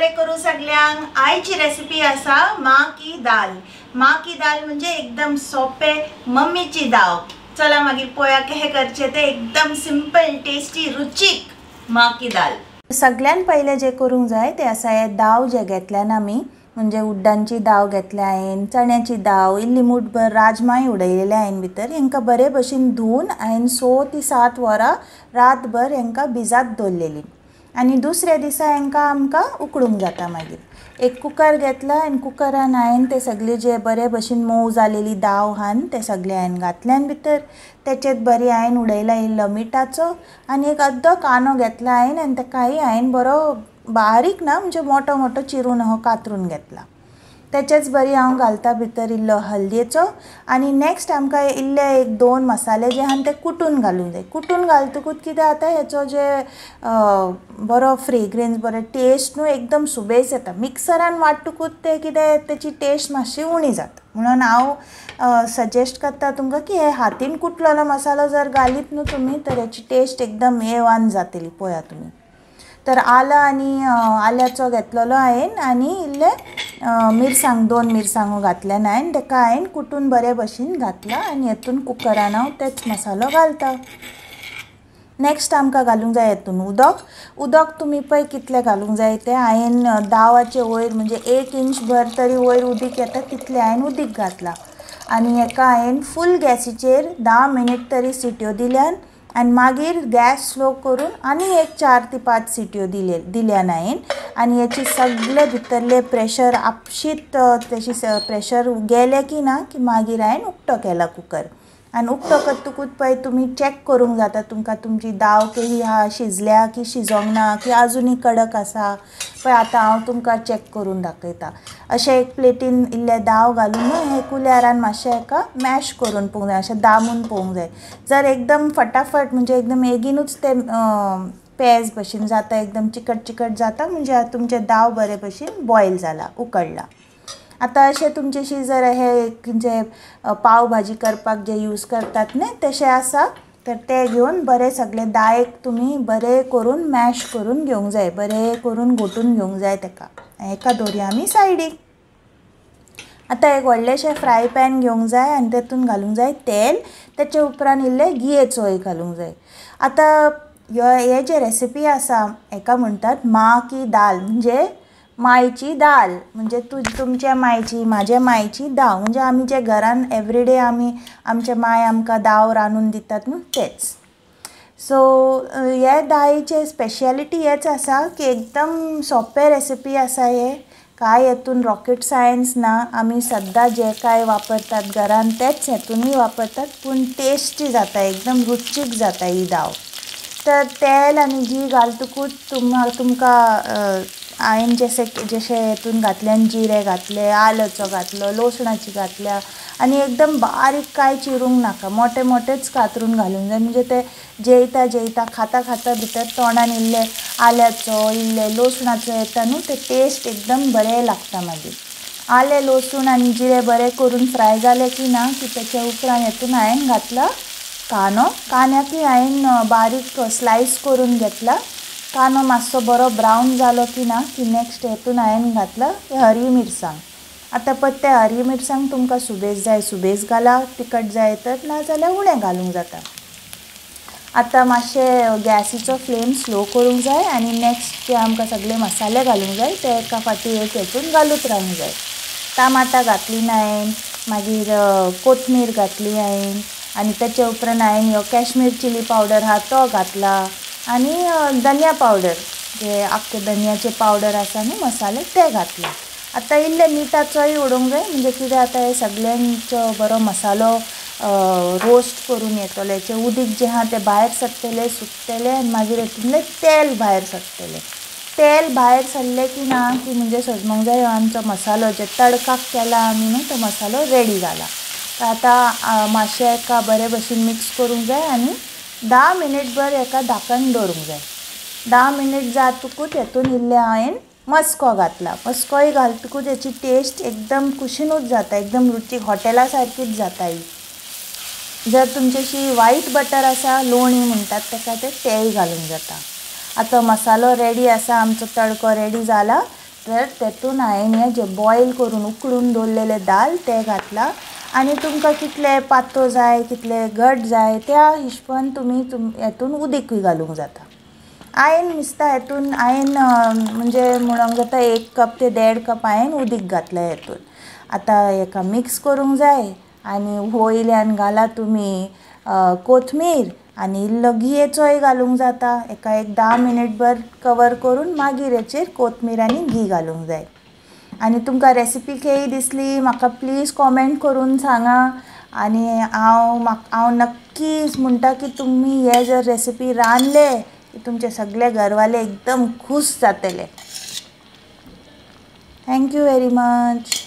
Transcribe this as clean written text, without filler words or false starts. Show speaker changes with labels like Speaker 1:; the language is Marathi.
Speaker 1: बरे करू सगळ्यांक। आयची रेसिपी आसा मां की दाल। मां की दाल म्हणजे एकदम सोपे मम्मीची दाव। चला मागीर पोया कशें करचे ते एकदम सिंपल टेस्टी रुचीक मां की दाल। सगळ्यान पहिले जे करूंक जाय ते आसा हे दाव जे घेतल्यान आमी म्हणजे उड्डांची दाव घेतल्या हांवें, चण्याची दाव, इल्ली मूठभर राजमाय उडयलेले हांवें भितर। हेंकां बरे भशेन धुवन हांवें 6 ते 7 वरां रातभर हेंकां भिजात दवरलेली आनी दुसऱ्या दिसा हेंकां आमकां उकडूंक जाता। मागीर एक कुकर घेतला आनी कुकरान हांवें ते सगळे जे बरे भशेन मोव जालेली दाव हान ते सगळे हांवें घातल्यान भितर। तेचेत बरी हांवें उडयला इल्लो मिठाचो आनी एक अर्दो कांदो घेतला हांवें आनी ताकाय हांवें बरो बारीक ना म्हणजे मोठो मोठो चिरून हो कातरून घेतला। तेचेच बरी हांव घालता भितर इल्लो हळदीचो आनी नेक्स्ट आमकां इल्ले एक 2 मसाले जे आहात ते कुटून घालूंक जाय। कुटून घालतकूच कितें जाता हेचो जे बरो फ्रेग्रन्स बरो टेस्ट न्हू एकदम सुबेज येता। मिक्सरान वांटतकूच ते कितें तेची टेस्ट मातशी उणी जाता। म्हणून हांव सजेस्ट करता तुमकां की हे हातीन कुटलेलो मसालो जर घालीत न्हू तुमी तर हेची टेस्ट एकदम ए1 जातली। पळया तुमी तर आलं आनी आल्याचो घेतलेलो हांवें आनी इल्ले मिरसांग 2 मिरसांगो घातल्यान हांवें ताका हांवें कुटून बरे भशेन घातला आनी हेतून कुकरान हांव तेच मसालो घालता। नेक्स्ट आमकां घालूंक जाय हेतून उदक तुमी पळय कितले घालूंक जाय ते हांवें दावाचे वयर म्हणजे 1 इंच भर तरी वयर उदीक येता तितले हांवें उदीक घातला आनी हेका हांवें फूल गॅसीचेर 10 मिनीट तरी सिट्यो दिल्यान आनी मागीर गॅस स्लो करून आनी एक 4 ते 5 सिट्यो दिल्यान हांवें आनी हेची सगळे भितरले प्रेशर आपशीत तेची प्रेशर गेले की ना की मागीर हांवें उक्तो केला कुकर आनी उक्तो करतकूच पळय तुमी चॅक करूंक जाता तुमकां तुमची दाव केही आहा शिजल्या की शिजोंक ना की आजुनी कडक आसा पळय। आतां हांव तुमकां चॅक करून दाखयता। अशें एक प्लेटीन इल्ले दाव घालून हे कुल्यारान मातशें हेका मॅश करून पळोवंक जाय, अशें दामून पळोवंक जाय। जर एकदम फटाफट म्हणजे एकदम बेगीनूच ते पेज भशेन जाता एकदम चिकट चिकट जाता म्हणजे तुमचे दाव बरे भशेन बॉयल जाला उकडला। आतां अशें तुमचेशी जर हे जे पाव भाजी करपाक जे यूज करतात न्ही तशें आसा तर ते घेवन बरे सगळे दायेक तुमी बरे करून मॅश करून घेवंक जाय, बरे करून घोटून घेवंक जाय ताका। हेका दवरया आमी सायडीक। आतां एक व्हडलेशें फ्राय पॅन घेवंक जाय आनी तेतून घालूंक जाय तेल, तेचे उपरांत इल्ले गियेचोय घालूंक जाय। आतां हे जे रेसिपी आसा हेका म्हणटात मां की दाल म्हणजे मायची दाल म्हणजे तुमच्या मायची म्हाज्या मायची दाव म्हणजे आमी जे घरान एवरीडे आमी आमचे माय आमकां दाव रांदून दितात न्हू तेच। सो हे दायेचे स्पेशलिटी हेच आसा की एकदम सोंपे रेसिपी आसा हे काय हेतून रॉकेट सायन्स ना। आमी सद्दां जे काय वापरतात घरान तेच हेतूनय वापरतात पूण टेस्टी जाता एकदम रुचीक जाता ही दाव। तर तेल आनी घी घालतकूच तुमकां हांवें जशें हेतून घातल्यान जिरे घातले, आलंचो घातलो, लसणाची घातल्या आनी एकदम बारीक काय चिरूंक नाका, मोठे मोठेच कातरून घालूंक जाय म्हणजे ते जेयता खाता भितर तोंडान इल्ले आल्याचो इल्ले लसणाचो येता न्हू ते टेस्ट एकदम बरें लागता। मागीर आलें लसूण आनी जिरे बरे करून फ्राय जाले की ना की तेच्या उपरांत हेतून हांवें घातला कांद्याकूय हांवें बारीक स्लायस करून घेतला। कांदो मातसो बरो ब्रावन जालो की ना की नेक्स्ट हेतून हांवें घातला हरी मिरसांग। आतां पळय ते हरी मिरसांग तुमकां सुबेज जाय सुबेज घाला, तिखट जाय तर ना जाल्यार उणें घालूंक जाता। आतां मातशें गॅसीचो फ्लेम स्लो करूंक जाय आनी नेक्स्ट जे आमकां सगळे मसाले घालूंक जाय ते एका फावटी एक हेतून घालूच रावंक जाय। टमाटां घातलीं हांवें, मागीर कोथमीर घातली हांवें आनी तेचे उपरांत हांवें ह्यो कॅश्मीर चिली पावडर आहा तो घातला आनी धनिया पावडर जे आख्खे धनियाचे पावडर आसा न्हू मसाले ते घातले। आतां इल्ले मिठाचोय उडोवंक जाय म्हणजे कितें आतां हे सगळ्यांचो बरो मसालो रोस्ट करून येतलो, हेचें उदीक जें आहा तें भायर सरतलें सुकतलें आनी मागीर हेतूंतलें तेल भायर सरतलें। तेल भायर सरलें की ना की म्हणजे समजूंक जाय आमचो मसालो जे तडकाक केला आमी न्हू तो मसालो रेडी जाला। आतां मातशें हेका बरे भशेन मिक्स करूंक जाय आनी 10 मिनीट भर हेका धाकण दवरूंक जाय। 10 मिनीट जातकूच हेतून इल्ले हांवें मस्को घातला। मस्कोय घालतकूच हेची टेस्ट एकदम कुशीनूच जाता, एकदम रुचीक हॉटेला सारकीच जाता ही। जर तुमचेशी व्हाईट बटर आसा लोणी म्हणटात ताका तेय घालूंक जाता। आतां मसालो रेडी आसा, आमचो तडको रेडी जाला तर तेतून हांवें हें जे बॉयल करून उकडून दवरलेले दाल ते घातला आनी तुमकां कितले पातो जाय कितले घट जाय त्या हिशोबान तुमी हेतून उदीकूय घालूंक जाता. हांवें दिसता हेतून म्हणजे म्हणूंक जाता 1 कप ते 1.5 कप हांवें उदीक घातलें हेतून. आतां हेका मिक्स करूंक जाय आनी वयल्यान घाला तुमी कोथमीर आनी इल्लो घियेचोय घालूंक जाता. एका 10 मिनट भर कवर करून मागीर हेचेर कोथमीर आनी घी घालूंक जाय. आनी तुमकां रेसिपी कशी दिसली म्हाका प्लीज कॉमेंट करून सांगा. आनी हांव नक्कीच म्हणटा की तुमी हे जर रेसिपी रांदले की तुमचे सगळे घरवाले एकदम खूश जातले. Thank you very much.